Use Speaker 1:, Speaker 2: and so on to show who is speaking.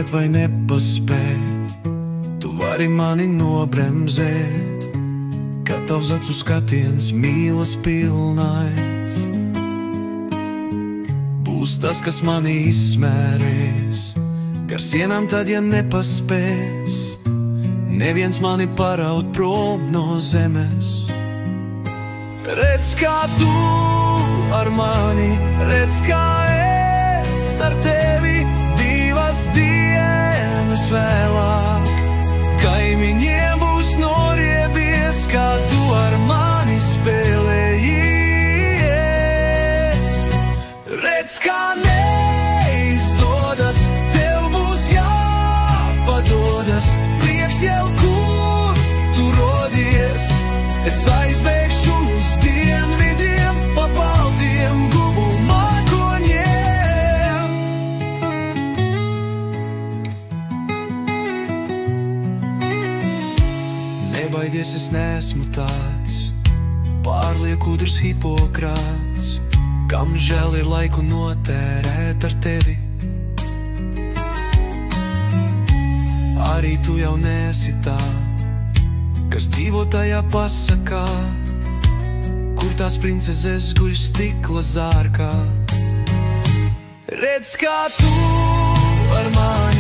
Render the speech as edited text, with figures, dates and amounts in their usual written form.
Speaker 1: paspēt vai nepaspēt, tu vari mani nobremzēt, kad tavs acu skatiens mīlas pilnais. Būs tas, kas mani izsmērēs, gar sienām tad, ja nepaspēs, neviens mani paraud prom no zemes. Redz, kā tu ar mani, redz, kā es ar tevi, divas dienas vēlāk. Kaimiņiem būs noriebies, kā tu ar mani spēlējies. Redz, kā neizdodas, tev būs jāpadodas, prieks jau kur tu rodies. Es aizbēgšu uz dienvidiem, pa baltiem gubu mākoņiem. Nebaidies, es neesmu tāds pārlieku gudrs Hipokrāts, kam žēl ir laiku notērēt ar tevi. Arī tu jau neesi tā, kas dzīvo tajā pasakā, kur tās princezes guļ stikla zārkā. Redz, kā tu ar mani